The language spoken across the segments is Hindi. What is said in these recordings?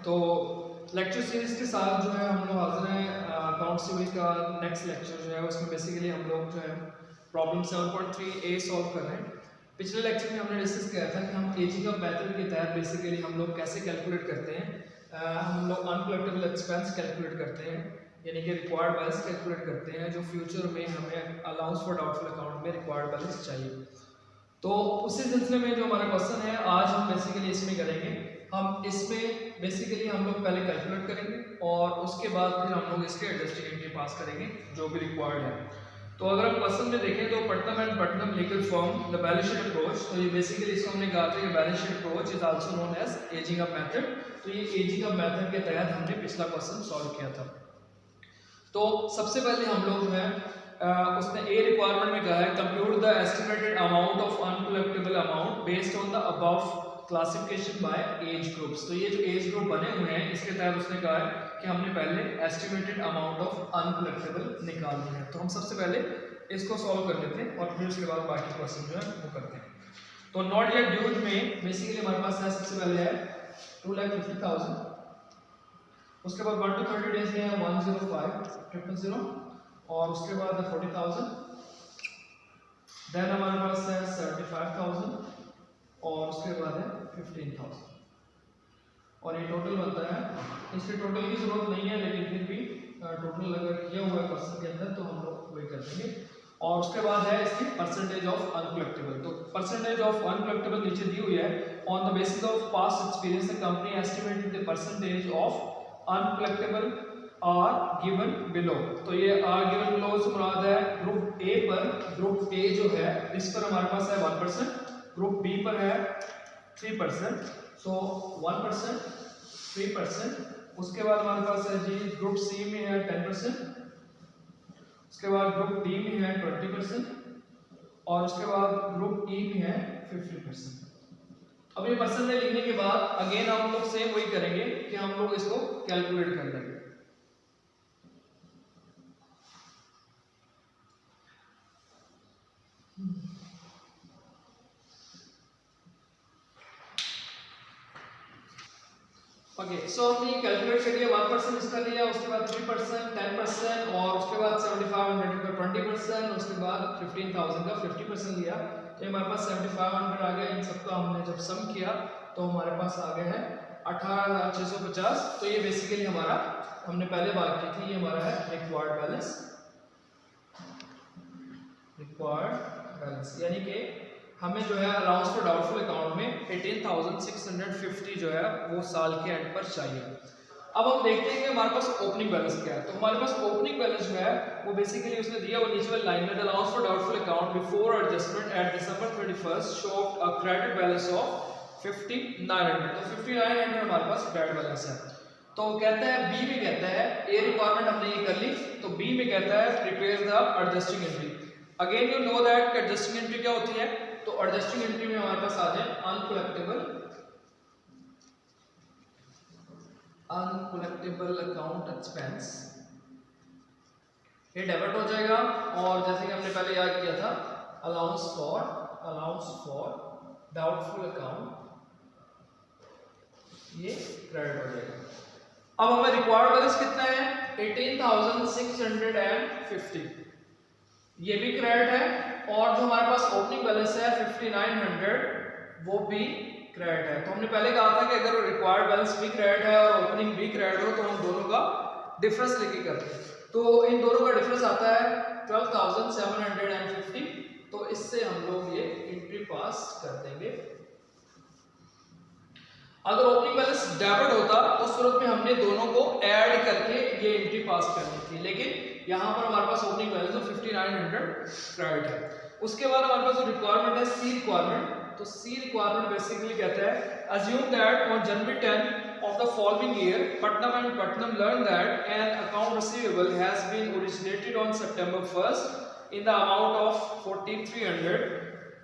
तो लेक्चर सीरीज के साथ जो है हम लोग हाजिर हैं अकाउंट सिविल का नेक्स्ट लेक्चर जो है उसमें बेसिकली हम लोग जो है प्रॉब्लम 7.3 ए सॉल्व कर रहे हैं। पिछले लेक्चर में हमने डिस्कस किया था कि हम एजिंग अप मेथड के तहत बेसिकली हम लोग कैसे कैलकुलेट करते हैं। हम लोग अनकलेक्टेबल एक्सपेंस कैलकुलेट करते हैं, यानी कि रिक्वायर्ड बैलेंस कैलकुलेट करते हैं जो फ्यूचर में हमें अलाउंस फॉर डाउटफुल अकाउंट में रिक्वायर्ड बैलेंस चाहिए। तो उसी सिलसिले में जो हमारा क्वेश्चन है आज हम बेसिकली इसमें करेंगे। हम इसमें बेसिकली हम लोग पहले कैलकुलेट करेंगे और उसके बाद फिर हम लोग इसके एडजस्टिंग एंट्री पास करेंगे जो भी रिक्वायर्ड है। तो अगर हम क्वेश्चन में देखें तो Putnam and Putnam legal firm the balance sheet approach, तो ये बेसिकली इसको हमने कहा था कि balance sheet approach is also known as ageing up method. तो ये एजिंग अप मेथड के तहत हमने पिछला क्वेश्चन सॉल्व किया था। तो सबसे पहले हम लोग जो है उसने ए रिक्वायरमेंट में कहा है compute the estimated amount of uncollectible amount based on the above classification bye age groups. तो ये जो एज ग्रुप बने हुए हैं इसके तहत उसने कहा है कि हमने पहले एस्टिमेटेड अमाउंट ऑफ अनकलेक्टेबल निकालनी है। तो हम सबसे पहले इसको सॉल्व कर लेते हैं और फिर उसके बाद बाकी क्वेश्चन जो है वो करते हैं। तो नॉट येट ड्यूड में बेसिकली हमारे पास है सबसे पहले है 2,50,000, उसके बाद 1 to 30 डेज में है 105,000 और उसके बाद है 40,000, देन हमारे पास है 75,000 और उसके बाद है 15,000 और ये टोटल बनता है। इसके टोटल की जरूरत नहीं है लेकिन फिर भी टोटल अगर किया हुआ है क्वेश्चन के अंदर तो हम लोग वही कर देंगे। और उसके बाद है इसकी परसेंटेज ऑफ अनकलेक्टेबल। तो परसेंटेज ऑफ अनकलेक्टेबल नीचे दी हुई है। On the basis of past experience the company estimated the percentage of uncollectible are given below. तो ये आर गिवन बिलो से मुराद है ग्रुप ए पर। ग्रुप ए जो है इस पर हमारे पास है 1%, ग्रुप बी पर है 3%, सो 1%, 3%। उसके बाद हमारे पास है जी ग्रुप सी में है 10%, उसके बाद ग्रुप डी में है 20% और उसके बाद ग्रुप ई में है 50%। अब ये परसेंटेज लिखने के बाद अगेन हम लोग सेम वही करेंगे कि हम लोग इसको कैलकुलेट कर लेंगे। ओके, सो हमने कैलकुलेट कर लिया 1% इसका लिया, उसके बाद 3%, 10% और उसके बाद 7500 का 20%, उसके बाद 15,000 का 50% लिया। तो हमारे पास 7500 आ गया। इन सबका हमने जब सम किया तो हमारे पास आ गया है 18,650। तो ये बेसिकली हमारा हमने पहले बात की थी, ये हमारा है रिक्वायर्ड बैलेंस। रिक्वायर्ड बैलेंस यानी कि हमें जो है अलाउंस फॉर डाउटफुल अकाउंट में 18,650 जो है वो साल के एंड पर चाहिए। अब हम देखते हैं कि हमारे पास ओपनिंग बैलेंस क्या है। तो हमारे पास ओपनिंग बैलेंस जो है वो बेसिकली उसने दिया वो नीचे वाली लाइन में allowance for doubtful account before adjustment at December 31 show a credit balance of 5,900। तो 5,900 हमारे पास क्रेडिट बैलेंस है। तो कहता है बी में कहता है ए रिक्वायरमेंट हमने ये कर ली, तो बी में कहता है prepare the adjusting entry. Again you know that adjusting entry क्या होती है। तो एडजस्टिंग एंट्री में हमारे पास आ जाए अनकलेक्टेबल अकाउंट एक्सपेंस, ये डेबिट हो जाएगा। और जैसे कि हमने पहले याद किया था अलाउंस फॉर डाउटफुल अकाउंट, ये क्रेडिट हो जाएगा। अब हमें रिक्वायर्ड बैलेंस कितना है 18,650, ये भी क्रेडिट है। और जो हमारे पास ओपनिंग बैलेंस है 5,900 वो भी क्रेडिट है। तो हमने पहले कहा था कि अगर रिक्वायर्ड बैलेंस भी क्रेडिट है और ओपनिंग भी क्रेडिट हो तो हम दोनों का डिफरेंस लेके करते हैं। तो इन दोनों का डिफरेंस आता है 12,750। तो इससे हम लोग ये एंट्री पास कर देंगे। अगर ओपनिंग बैलेंस डेबिट होता तो उस सूरत में हमने दोनों को ऐड करके ये एंट्री पास करनी थी, लेकिन यहाँ पर हमारे पास ओपनिंग बैलेंस 5,900 क्रेडिट है। उसके बाद हमारे पास जो रिक्वायरमेंट है सी रिक्वायरमेंट। तो सी रिक्वायरमेंट बेसिकली कहता है assume that on January 10 of the following year Putnam and Putnam learned that an account receivable has been originated on September 1st in the amount of 4,300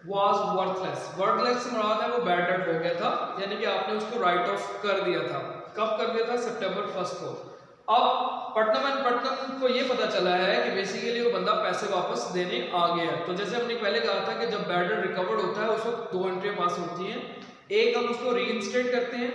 was worthless। worthless से मुराद है वो बैड डेट हो गया था, यानी कि आपने उसको राइट ऑफ कर दिया था। कब कर दिया था सितंबर 1 को। अब पटनम एंड पटनम को ये पता चला है कि बेसिकली वो बंदा पैसे वापस देने आ गया। तो जैसे हमने पहले कहा था कि जब बैड डेट रिकवर्ड होता है उस वक्त दो एंट्री पास होती हैं। एक हम उसको रीइंस्टेट करते हैं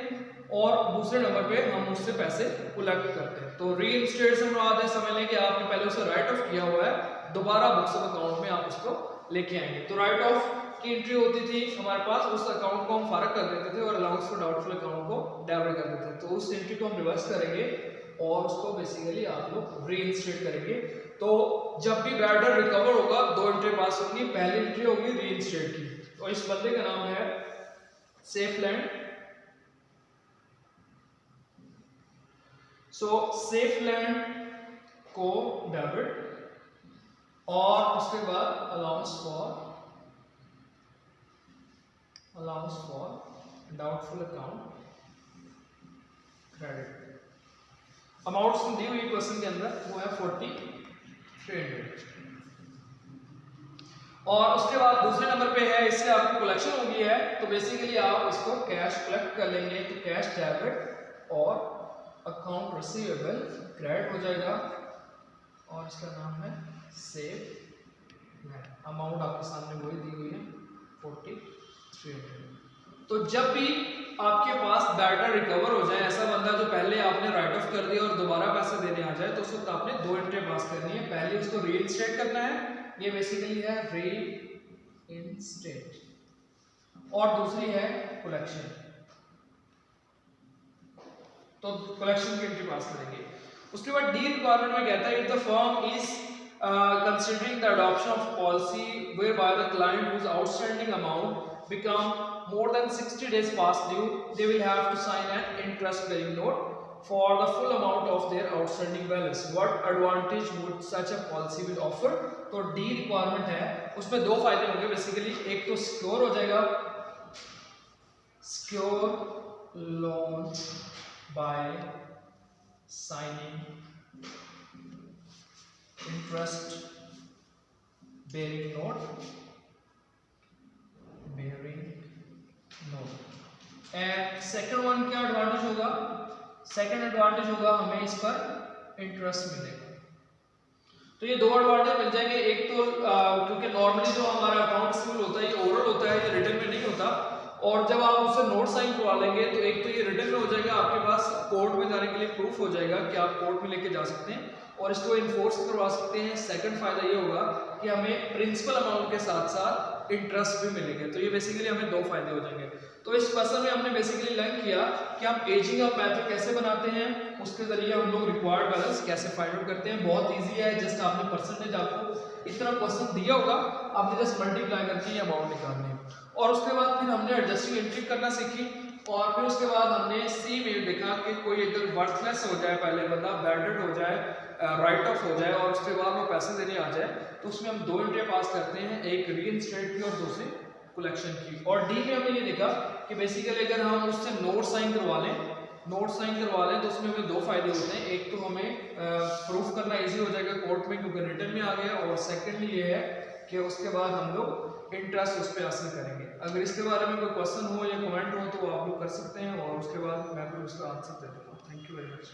और दूसरे नंबर पे हम उससे पैसे कलेक्ट करते हैं। तो रीइंस्टेट से मुराद है, समझ लें कि आपने पहले उसे राइट ऑफ किया हुआ है, दोबारा बुक्स ऑफ अकाउंट में आप उसको लेके आएंगे। तो राइट ऑफ की एंट्री होती थी हमारे पास, उस अकाउंट को हम फारग कर देते थे और अलाउंस फॉर डाउटफुल अकाउंट को डेबिट कर देते थे। तो उस एंट्री को हम रिवर्स करेंगे और उसको बेसिकली आप लोग रीइंस्टेट करेंगे। तो जब भी बैडर रिकवर होगा, दो एंट्री पास होंगी, पहली एंट्री होगी रीइंस्टेट की। तो इस बंदे का नाम है सेफलैंड। सो सेफलैंड को डेबिट और उसके बाद allowance for doubtful account credit. Amounts दी हुई क्वेश्चन के अंदर वो है 4300। और उसके बाद दूसरे नंबर पे है, इससे आपकी कलेक्शन हो गई है, तो बेसिकली आप इसको कैश कलेक्ट कर लेंगे। तो कैश डेबिट और अकाउंट रिसीवेबल क्रेडिट हो जाएगा और इसका नाम है सेफ। अमाउंट आपके सामने वही दी हुई है 4300। तो जब भी आपके पास डाटा रिकवर हो जाए, ऐसा बंदा जो पहले आपने राइट ऑफ कर दिया और दोबारा पैसे देने आ जाए, तो उस वक्त आपने दो एंट्री पास करनी है। पहले उसको रीइंस्टेट करना है, ये बेसिकली है रीइंस्टेट, और दूसरी है कलेक्शन। तो कलेक्शन की एंट्री पास करेंगे। उसके बाद डी रिक्वायरमेंट में कहता है if the firm is considering the adoption of policy whereby the client whose outstanding amount become more than 60 days past due, they will have to sign an interest bearing note for the full amount of their outstanding balance. What advantage would such a policy will offer? तो डी रिक्वायरमेंट है, उसमें दो फायदे होंगे बेसिकली। एक तो सिक्योर हो जाएगा, secure loan by signing interest bearing note and second one क्या एडवांटेज होगा? सेकंड एडवांटेज होगा हमें इस पर इंटरेस्ट मिलेगा। तो ये दो एडवांटेज मिल जाएंगे। एक तो क्योंकि नॉर्मली जो हमारा अकाउंट रिसीवेबल होता है ये ओरल होता है, ये रिटन में नहीं होता, और जब आप उससे नोट साइन करवा लेंगे तो एक तो ये रिटन में हो जाएगा, आपके पास कोर्ट में जाने के लिए प्रूफ हो जाएगा कि आप कोर्ट में लेके जा सकते हैं और इसको इन्फोर्स करवा सकते हैं। सेकंड फायदा ये होगा कि हमें प्रिंसिपल अमाउंट के साथ साथ इंटरेस्ट भी मिलेंगे। तो ये बेसिकली हमें दो फायदे हो जाएंगे। तो इस क्वेश्चन में हमने बेसिकली लर्न किया कि हम एजिंग अप मेथड कैसे बनाते हैं, उसके जरिए हम लोग रिक्वायर्ड बैलेंस कैसे फाइंड आउट करते हैं। बहुत इजी है, जस्ट आपने परसेंटेज, आपको इतना क्वेश्चन दिया होगा, आपने जस्ट मल्टीप्लाई करके ये अमाउंट निकालनी है। और उसके बाद फिर हमने एडजस्टिंग एंट्री करना सीखी, और फिर उसके बाद हमने सी में देखा कि कोई अगर वर्थलेस हो जाए, पहले बंदा बैडेड हो जाए, राइट ऑफ हो जाए और उसके बाद वो पैसे देने आ जाए, तो उसमें हम दो एंट्री पास करते हैं, एक रीइंस्टेट की और दूसरी कलेक्शन की। और डी में हमने ये देखा कि बेसिकली अगर हम उससे नोट साइन करवा लें तो उसमें हमें दो फायदे होते हैं। एक तो हमें प्रूफ करना इजी हो जाएगा कोर्ट में क्योंकि रिटर्न में आ गया, और सेकेंडली ये है कि उसके बाद हम लोग इंटरेस्ट उस पर हासिल करेंगे। अगर इसके बारे में कोई क्वेश्चन हो या कमेंट हो तो आप लोग कर सकते हैं, और उसके बाद मैं फिर उसका आंसर दे दूँगा। Thank you very much.